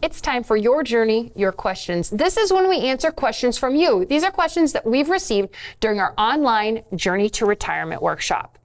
It's time for your journey, your questions. This is when we answer questions from you. These are questions that we've received during our online Journey to Retirement workshop.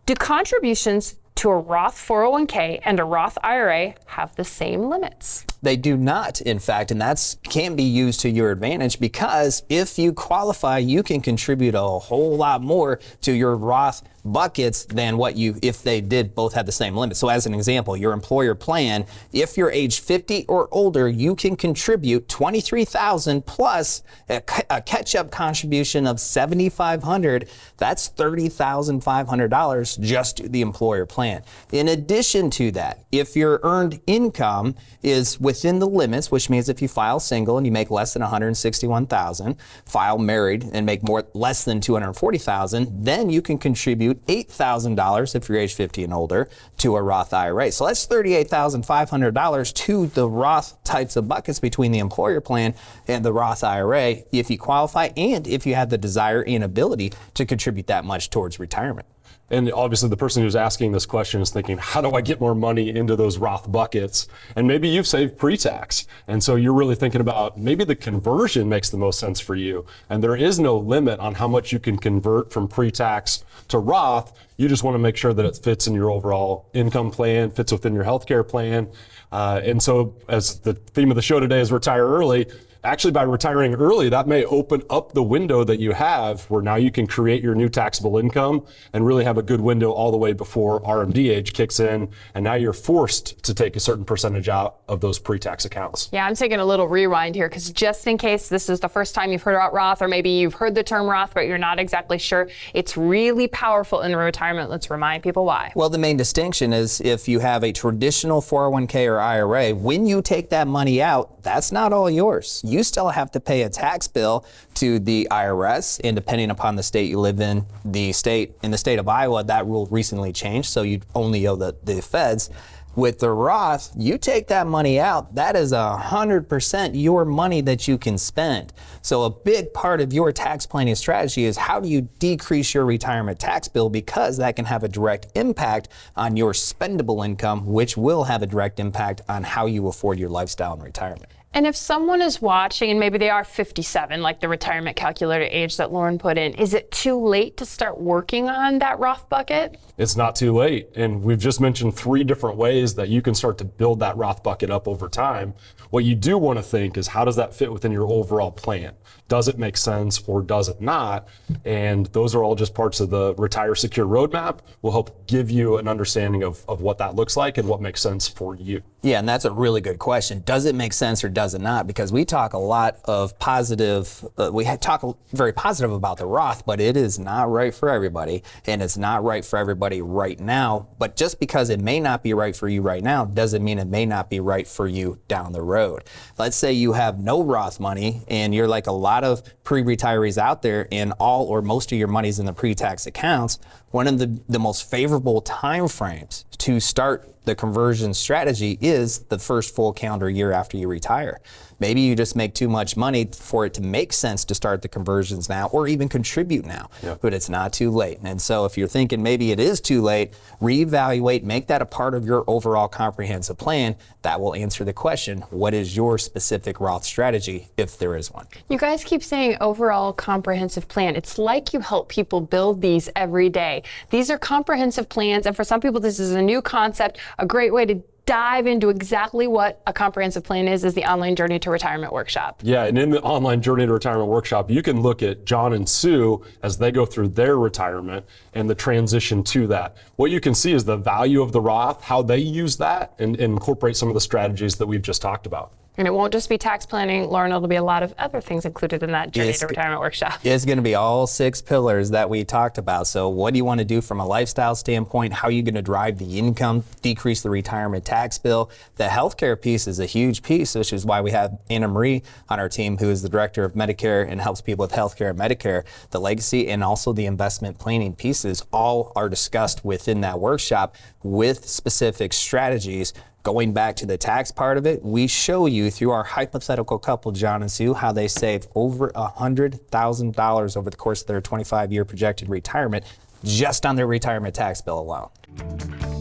Do contributions to a Roth 401k and a Roth IRA have the same limits? They do not, in fact, and that can be used to your advantage, because if you qualify, you can contribute a whole lot more to your Roth buckets than if they did both have the same limit. So as an example, your employer plan, if you're age 50 or older, you can contribute $23,000 plus a catch-up contribution of $7,500. That's $30,500 just to the employer plan. In addition to that, if your earned income is within the limits, which means if you file single and you make less than $161,000, file married and make less than $240,000, then you can contribute $8,000 if you're age 50 and older to a Roth IRA. So that's $38,500 to the Roth types of buckets between the employer plan and the Roth IRA if you qualify and if you have the desire and ability to contribute that much towards retirement. And obviously the person who's asking this question is thinking, how do I get more money into those Roth buckets? And maybe you've saved pre-tax. And so you're really thinking about maybe the conversion makes the most sense for you. And there is no limit on how much you can convert from pre-tax to Roth. You just want to make sure that it fits in your overall income plan, fits within your healthcare plan. And so as the theme of the show today is retire early, actually, by retiring early, that may open up the window that you have where now you can create your new taxable income and really have a good window all the way before RMD age kicks in. And now you're forced to take a certain percentage out of those pre-tax accounts. Yeah, I'm taking a little rewind here because just in case this is the first time you've heard about Roth, or maybe you've heard the term Roth, but you're not exactly sure, it's really powerful in retirement. Let's remind people why. Well, the main distinction is if you have a traditional 401k or IRA, when you take that money out, that's not all yours. You still have to pay a tax bill to the IRS, and depending upon the state you live in, the state of Iowa, that rule recently changed, so you only owe the feds. With the Roth, you take that money out, that is 100% your money that you can spend. So a big part of your tax planning strategy is how do you decrease your retirement tax bill, because that can have a direct impact on your spendable income, which will have a direct impact on how you afford your lifestyle in retirement. And if someone is watching and maybe they are 57, like the retirement calculator age that Loren put in, is it too late to start working on that Roth bucket? It's not too late. And we've just mentioned 3 different ways that you can start to build that Roth bucket up over time. What you do want to think is, how does that fit within your overall plan? Does it make sense or does it not? And those are all just parts of the Retire Secure roadmap. Will help give you an understanding of what that looks like and what makes sense for you. Yeah, and that's a really good question. Does it make sense or does it not? Because we talk a lot of positive, talk very positive about the Roth, but it is not right for everybody, and it's not right for everybody right now. But just because it may not be right for you right now doesn't mean it may not be right for you down the road. Let's say you have no Roth money and you're like a lot of pre-retirees out there, and all or most of your money's in the pre-tax accounts. One of the most favorable time frames to start the conversion strategy is the first full calendar year after you retire. Maybe you just make too much money for it to make sense to start the conversions now or even contribute now, but it's not too late. And so if you're thinking maybe it is too late, reevaluate, make that a part of your overall comprehensive plan. That will answer the question, what is your specific Roth strategy, if there is one? You guys keep saying overall comprehensive plan. It's like you help people build these every day. These are comprehensive plans, and for some people this is a new concept. A great way to dive into exactly what a comprehensive plan is the online Journey to Retirement workshop. Yeah, and in the online Journey to Retirement workshop, you can look at John and Sue as they go through their retirement and the transition to that. What you can see is the value of the Roth, how they use that, and incorporate some of the strategies that we've just talked about. And it won't just be tax planning, Loren, it'll be a lot of other things included in that Journey to Retirement workshop. It's going to be all 6 pillars that we talked about. So what do you want to do from a lifestyle standpoint? How are you going to drive the income, decrease the retirement tax bill? The healthcare piece is a huge piece, which is why we have Anna Marie on our team, who is the director of Medicare and helps people with healthcare and Medicare. The legacy and also the investment planning pieces all are discussed within that workshop with specific strategies. Going back to the tax part of it, we show you through our hypothetical couple, John and Sue, how they save over $100,000 over the course of their 25-year projected retirement just on their retirement tax bill alone.